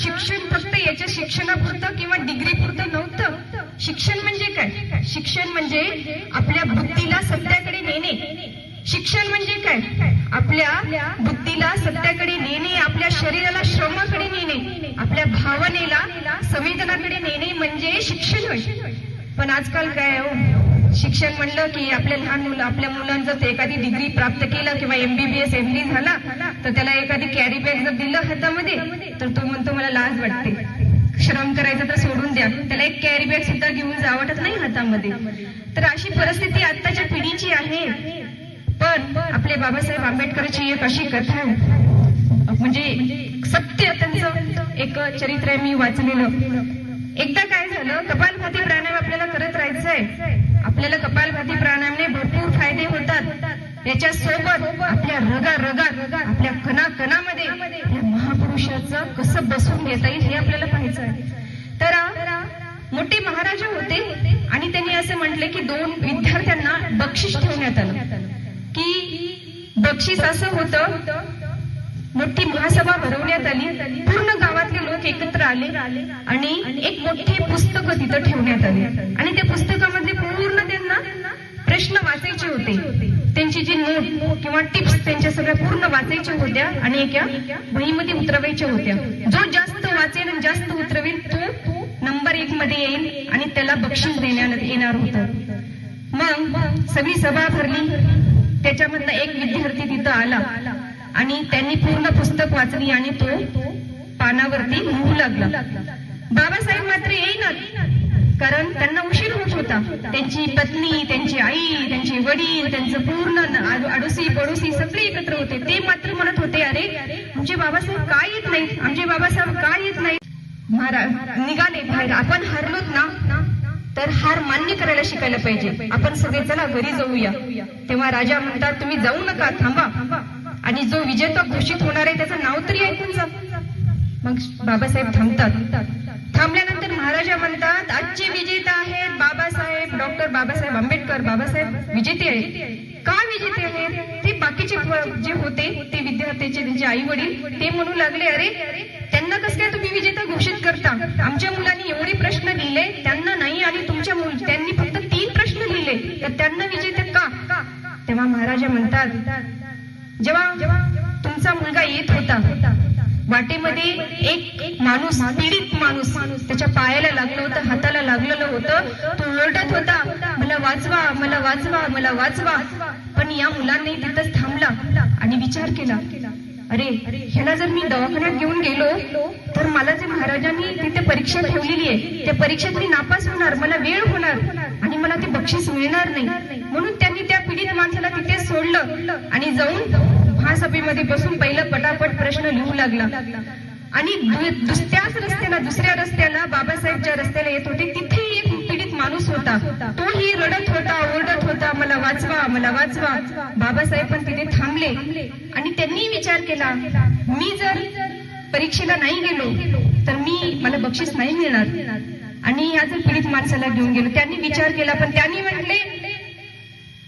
शिक्षण फक्त याच्या शिक्षणापुरतं किंवा डिग्री पुरतं नव्हतं. शिक्षण म्हणजे काय? शिक्षण म्हणजे आपल्या बुद्धीला सत्याकडे नेणे. शिक्षण म्हणजे काय? आपल्या बुद्धीला सत्याकडे नेणे, आपल्या शरीराला श्रमाकडे नेणे, आपल्या भावनेला संवेदनाकडे नेणे म्हणजे शिक्षण होय. पण आजकाल काय शिक्षण म्हणलं की आपल्या लहान मुलं, आपल्या मुलांना जर एखादी डिग्री प्राप्त केलं किंवा MBBS MD झाला तर त्याला एखादी कॅरी बॅग जर दिलं हातामध्ये तर तो म्हणतो मला लाज वाटते, श्रम करायचं तर सोडून द्या, त्याला एक कॅरी बॅग सुद्धा घेऊन जावं वाटत नाही हातामध्ये. तर अशी परिस्थिती आत्ताच्या पिढीची आहे. पण आपले बाबासाहेब आंबेडकरची एक अशी कथा आहे, म्हणजे सत्य त्यांचं एक चरित्र आहे, मी वाचलेलं. एकदा काय झालं, कपालभाती प्राणायाम आपल्याला करत राहायचंय. आपल्याला कपालभाती प्राणायामने भरपूर फायदे होतात. याच्या सोबत आपल्या रगात आपल्या कणाकणामध्ये या महापुरुषाचं कसं बसून घेता येईल हे आपल्याला पाहायचं आहे. तर मोठे महाराज होते आणि त्यांनी असं म्हटले की 2 विद्यार्थ्यांना बक्षीस ठेवण्यात आलं. की बक्षीस असं होतं, मोठी महासभा भरवण्यात आली, पूर्ण गावातले लोक एकत्र आले आणि एक मोठी पुस्तक तिथं ठेवण्यात आली आणि त्या पुस्तकामधले पूर्ण त्यांना प्रश्न वाचायचे होते. त्यांची जी नोट किंवा टिप्स त्यांच्या सगळ्या पूर्ण वाचायच्या होत्या आणि एका वहीमध्ये उतरवायच्या होत्या. जो जास्त वाचेल आणि जास्त उतरवेल तो नंबर 1 मध्ये येईल आणि त्याला बक्षीस देण्यात येणार होतं. मग सगळी सभा भरली. त्याच्यामधला एक विद्यार्थी तिथं आला आणि त्यांनी पूर्ण पुस्तक वाचली आणि तो पानावरती लिहू लागला. बाबासाहेब मात्र येईनात, कारण त्यांना उशीर होत होता. त्यांची पत्नी, त्यांची आई, त्यांचे वडील, त्यांचं पूर्ण आडोसी पडोसी सगळे एकत्र होते. ते मात्र म्हणत होते, अरे आमचे बाबासाहेब का येत नाहीत, आमचे बाबासाहेब का येत नाहीत. महाराज निघाले बाहेर. आपण हरलोत ना तर हार मान्य करायला शिकायला पाहिजे. आपण सगळे चला घरी जाऊया. तेव्हा राजा म्हणतात, तुम्ही जाऊ नका, थांबा आणि जो विजेता घोषित होणार आहे त्याचं नाव तरी ऐकून जा. मग बाबासाहेब थांबतात. थांबल्यानंतर महाराजा म्हणतात, आजचे विजेता आहेत बाबासाहेब, डॉक्टर बाबासाहेब आंबेडकर. बाबासाहेब विजेते आहेत. का विजेते आहेत? ते बाकीचे जे होते ते विद्यार्थ्याचे, त्यांचे आई वडील ते म्हणू लागले, अरे त्यांना कसं काय तुम्ही विजेता घोषित करता? आमच्या मुलांनी एवढे प्रश्न लिहिले, त्यांना नाही, आणि तुमच्या त्यांनी फक्त 3 प्रश्न लिहिले, तर त्यांना विजेते का? तेव्हा महाराजा म्हणतात, जेव्हा तुमचा मुलगा येत होता वाटेमध्ये एक माणूस, पीडित माणूस त्याच्या पायाला लागलं होतं, हाताला लागलेलं होतं. तो ओरडत होता, मला वाचवा, मला वाचवा, मला वाचवा. पण या मुलांनी तिथंच थांबला आणि विचार केला, अरे ह्याला जर मी दवाखान्यात घेऊन गेलो तर मला जे महाराजांनी तिथे परीक्षा ठेवलेली आहे त्या परीक्षेत मी नापास होणार, मला वेळ होणार आणि मला ते बक्षीस मिळणार नाही. म्हणून त्यांनी त्या पीडित माणसाला तिथे सोडलं आणि जाऊन महासभेमध्ये बसून पहिलं पटापट प्रश्न लिहू लागला. आणि दुसऱ्या रस्त्याला बाबासाहेबच्या रस्त्याला येत होते, तिथे एक पीडित माणूस होता. तोही रडत होता, ओरडत होता, मला वाचवा, मला वाचवा. बाबासाहेब पण तिथे थांबले आणि त्यांनी विचार केला, मी जर परीक्षेला नाही गेलो तर मला बक्षीस नाही मिळणार आणि ह्या जर पीडित माणसाला घेऊन गेलो. त्यांनी विचार केला, पण त्यांनी म्हटले,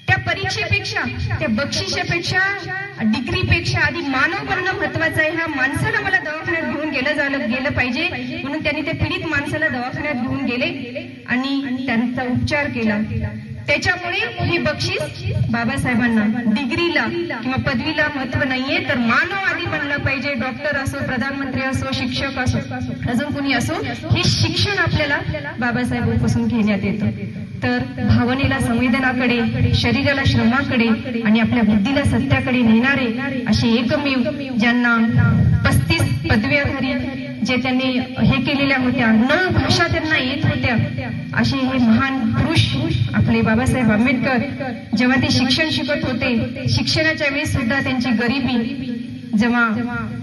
त्या परीक्षेपेक्षा, त्या बक्षिसापेक्षा, डिग्रीपेक्षा आधी मानव बनणं महत्वाचं आहे. ह्या माणसाला मला दवाखान्यात घेऊन गेलं पाहिजे. म्हणून त्यांनी त्या पीडित माणसाला दवाखान्यात घेऊन गेले आणि त्यांचा उपचार केला. त्याच्यामुळे हे बक्षीस बाबासाहेबांना डिग्रीला किंवा पदवीला महत्व नाहीये, तर मानव आधी बनला पाहिजे. डॉक्टर असो, प्रधानमंत्री असो, शिक्षक असो, अजून कोणी असो, हे शिक्षण आपल्याला बाबासाहेबांपासून घेण्यात येतं. तर भावनेला संवेदनाकडे, शरीराला श्रमाकडे आणि आपल्या बुद्धीला सत्याकडे नेणारे असे एकमेव, ज्यांना 35 पदव्याधारी, जे त्यांनी हे केलेल्या होत्या, 9 भाषा त्यांना येत होत्या, असे हे महान पुरुष आपले बाबासाहेब आंबेडकर. जेव्हा ते शिक्षण शिकत होते, शिक्षणाच्या वेळेस सुद्धा त्यांची गरिबी, जेव्हा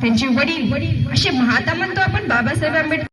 त्यांचे वडील असे, आता म्हणतो आपण बाबासाहेब आंबेडकर